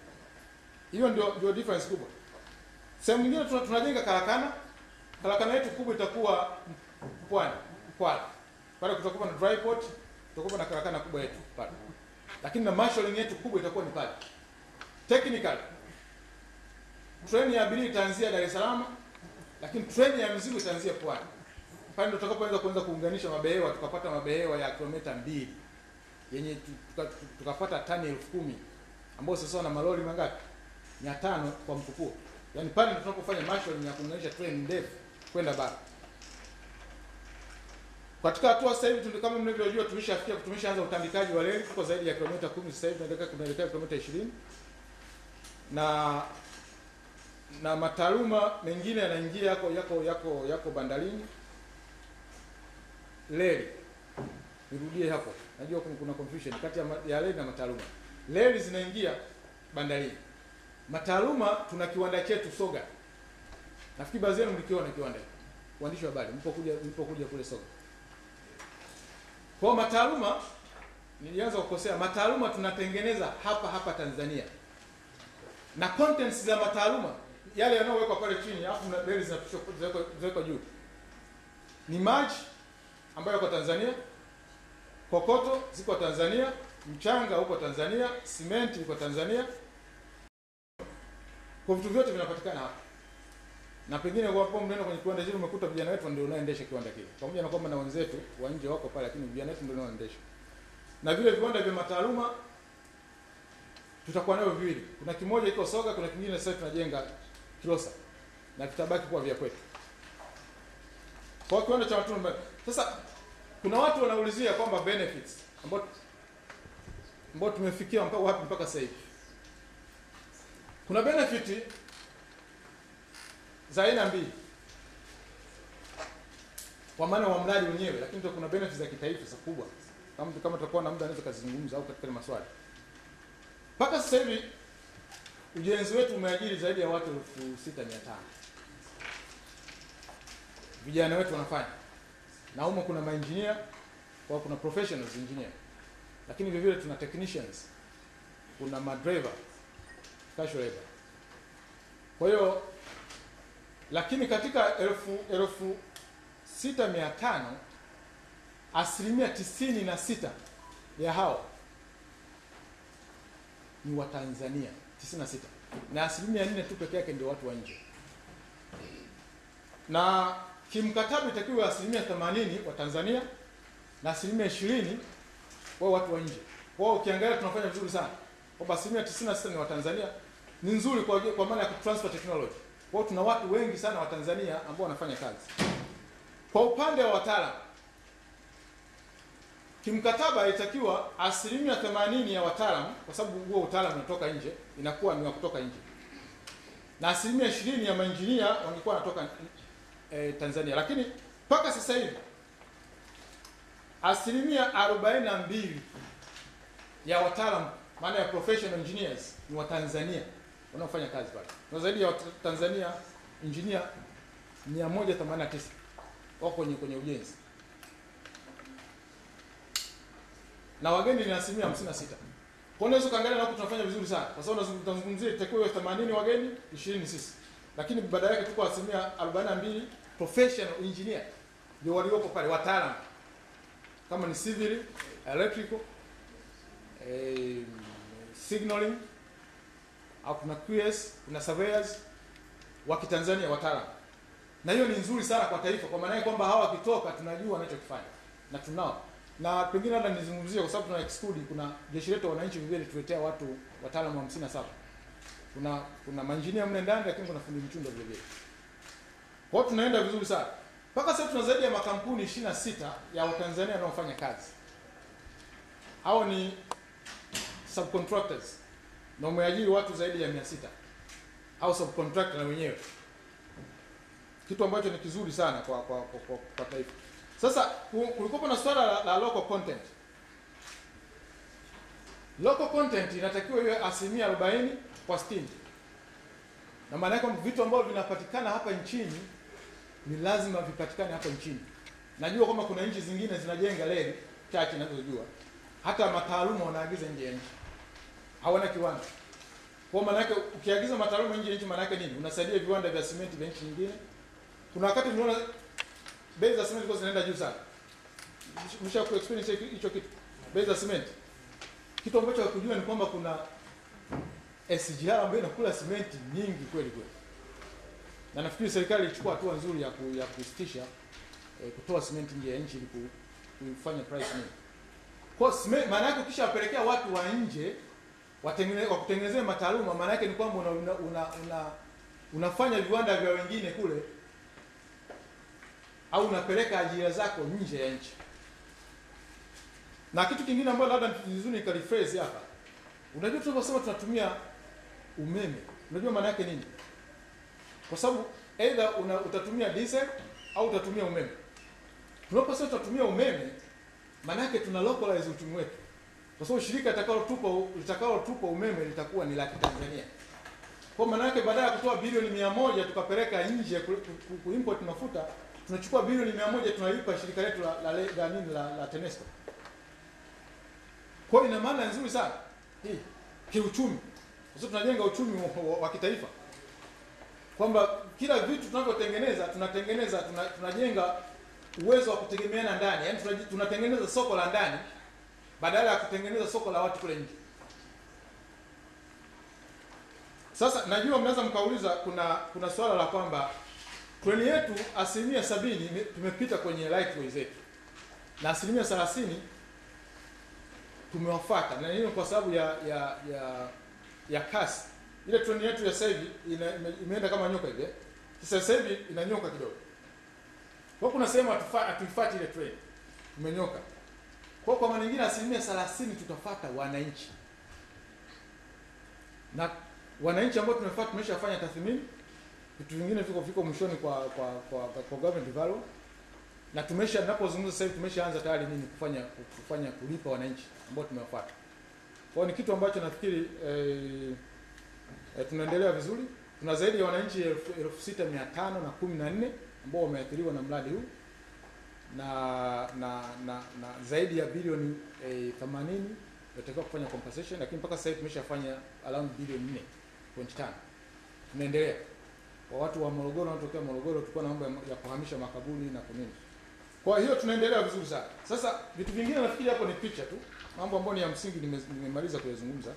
Hiyo ndio difference kubwa. Sehemu nyingine tunajenga karakana. Karakana yetu kubwa itakuwa Pwani. Pale kutakuwa na dry port, tutakuwa na karakana kubwa yetu pale. Lakini na marshalling yetu kubwa itakuwa ni pale. Technical. Treni ya abiria itaanzia Dar es Salaam, lakini treni ya mizigo itaanzia Pwani. Pale ndio tutakapoanza kuunganisha mabehewa, tukapata mabehewa ya kilomita 2 yenye tukapata tani 10,000 ambao sasa na malori mangapi? 500 kwa mkupuo. Yaani pale ndio tunapofanya marshalling ya kuunganisha treni ndefu kwenda bara. Katika hatua sasa hivi kama mnavyojua tumeshaanza utandikaji wa reli kwa zaidi ya kilomita 10 sasa hivi tunaelekea kilomita 20. Na mataaluma mengine yanaingia yako bandarini. Reli. Nirudie hapo. Najua kuna confusion kati ya reli na mataaluma. Reli zinaingia bandarini. Mataaluma tuna kiwanda chetu Soga. Nafikiri baadhi yenu mlikiona kiwanda. Waandishi wa habari mlipokuja kule Soga. Kwa mataaluma nilianza kukosea. Mataaluma tunatengeneza hapa Tanzania. Na contents za mataaluma yale yanayowekwa pale chini alafu na reli zinawekwa juu. Ni maji ambayo yako Tanzania, kokoto ziko Tanzania, mchanga uko Tanzania, simenti iko Tanzania. Kwa vitu vyote vinapatikana hapa. Na pengine kwa hapo mnaenda kwenye kiwanda hicho umekuta vijana wetu ndio wanaendesha kiwanda kile. Pamoja na kwamba na wenzetu wa nje wako pale, lakini vijana wetu ndio wanaendesha. Na vile viwanda vya mataaluma tutakuwa nayo viwili. Kuna kimoja iko Soga, kuna kingine sasa tunajenga Kilosa. Na vitabaki kuwa vya kwetu. Kwa kiwanda cha mataaluma. Sasa kuna watu wanaulizia kwamba benefits ambao tumefikia mpaka sasa hivi. Kuna benefit za aina mbili. Kwa maana wa mradi wenyewe, lakini kuna benefits za kitaifa za kubwa. Kama tutakuwa na muda anaweza kuzungumza au katika maswali. Mpaka sasa hivi ujenzi wetu umeajiri zaidi ya watu 6,500. Vijana wetu wanafanya. Na humo kuna maengineer, kwa kuna professionals engineer. Lakini vile vile tuna technicians. Kuna madriver, casual labor. Kwa hiyo lakini katika 6,500 96% ya hao ni wa Tanzania, 96. Na 4% tu pekee yake ndio watu wa nje. Na kimkataba itakiwa 80% wa Tanzania na 20% wao watu wa nje. Wao ukiangalia tunafanya vizuri sana. Kwa 96% ni wa Tanzania, ni nzuri kwa maana ya transfer technology. Kwa tuna watu wengi sana wa Tanzania ambao wanafanya kazi. Kwa upande wa wataalamu, kimkataba itakiwa 80% ya wataalamu, kwa sababu huo utaalamu unatoka nje, inakuwa ni wa kutoka nje. Na 20% ya maengineer wangekuwa wanatoka Tanzania. Lakini mpaka sasa hivi 42% ya wataalamu, maana ya professional engineers ni wa Tanzania wanaofanya kazi pale. Na zaidi ya Tanzania engineer 189 wako kwenye ujenzi. Na wageni ni 56%. Kwa unaweza kaangalia na huko tunafanya vizuri sana. Kwa sababu tunazungumzia itakuwa 80 wageni, 20 sisi. Lakini baada yake tuko 42% professional engineer ndio walioko pale, wataalamu. Kama ni civil, electrical, signaling, au kuna QS, kuna surveyors wa Kitanzania wataalamu. Na hiyo ni nzuri sana kwa taifa, kwa maana kwamba hawa wakitoka tunajua wanachokifanya. Na tunao. Na pengine hata nizungumzie kwa sababu tuna exclude, kuna jeshi letu wananchi vile tuletea watu wataalamu 57. Kuna mainjinia mle ndani, lakini kuna fundi michundo vile vile. Kwa hiyo tunaenda vizuri sana. Mpaka sasa tuna zaidi ya makampuni 26 ya Watanzania wanaofanya kazi. Hao ni subcontractors. Na umeajiri watu zaidi ya 600. Au subcontractor na wenyewe. Kitu ambacho ni kizuri sana kwa taifa. Sasa kulikuwa na swala la local content. Local content inatakiwa iwe 40% kwa 60. Na maana yake vitu ambavyo vinapatikana hapa nchini ni lazima vipatikane hapa nchini. Najua kwamba kuna nchi zingine zinajenga reli chache ninazojua. Hata mataaluma wanaagiza nje ya nchi. Hawana kiwanda. Kwa maana yake ukiagiza mataaluma nje ya nchi maana yake nini? Unasaidia viwanda vya simenti vya nchi nyingine. Kuna wakati tunaona bei za simenti kwa zinaenda juu sana. Mshaku experience hicho kitu. Bei za simenti. Kitu ambacho hakujua ni kwamba kuna SGR ambayo inakula simenti nyingi kweli kweli. Na nafikiri serikali ilichukua hatua nzuri ya kusitisha kutoa simenti nje ya nchi ili kufanya price nyingi. Kwa simenti maana yake ukishapelekea watu wa nje wakutengenezea mataaluma, maana yake ni kwamba unafanya viwanda vya wengine kule, au unapeleka ajira zako nje ya nchi. Na kitu kingine ambacho labda vizuri nikaliphrase hapa. Unajua tunaposema tunatumia umeme, unajua maana yake nini? Kwa sababu either utatumia diesel au utatumia umeme. Tunaposema tutatumia umeme, maana yake tuna localize uchumi wetu. Kwa sababu shirika litakalotupa umeme litakuwa ni la Tanzania. Kwa maana yake baada ya kutoa bilioni 100 tukapeleka nje kuimport mafuta, tunachukua bilioni 100 tunalipa shirika letu la TANESCO. Kwa ina maana nzuri sana hii kiuchumi. Kwa sababu tunajenga uchumi wa kitaifa. Kwamba kila vitu tunavyotengeneza tunajenga uwezo wa kutegemeana ndani. Yaani tunatengeneza soko la ndani badala ya kutengeneza soko la watu kule nje. Sasa najua mnaweza mkauliza kuna swala la kwamba treni yetu 70% tumepita kwenye lightway zetu. Na 30% tumewafuata. Na hiyo kwa sababu ya kasi. Ile treni yetu ya sasa hivi imeenda kama nyoka hivi. Sasa hivi inanyoka kidogo. Kwa kuna sehemu hatuifuati ile treni. Imenyoka. Kwa maana nyingine 30% tutafuata wananchi. Na wananchi ambao tumefuata tumeshafanya tathmini. Vitu vingine viko mwishoni kwa government value. Na ninapozungumza sasa hivi tumeshaanza tayari nini kufanya kulipa wananchi ambao tumewafuata. Kwa ni kitu ambacho nafikiri tunaendelea vizuri. Tuna zaidi ya wananchi 6514 ambao wameathiriwa na mradi huu. Na zaidi ya bilioni 80 yatakiwa kufanya compensation, lakini mpaka sasa hivi tumeshafanya around bilioni 4.5. Tunaendelea. Kwa watu wa Morogoro wanatokea Morogoro tulikuwa na mambo ya kuhamisha makaburi na kunini. Kwa hiyo tunaendelea vizuri sana. Sasa vitu vingine nafikiri hapo ni picha tu. Mambo ambayo ni ya msingi nimemaliza kuyazungumza.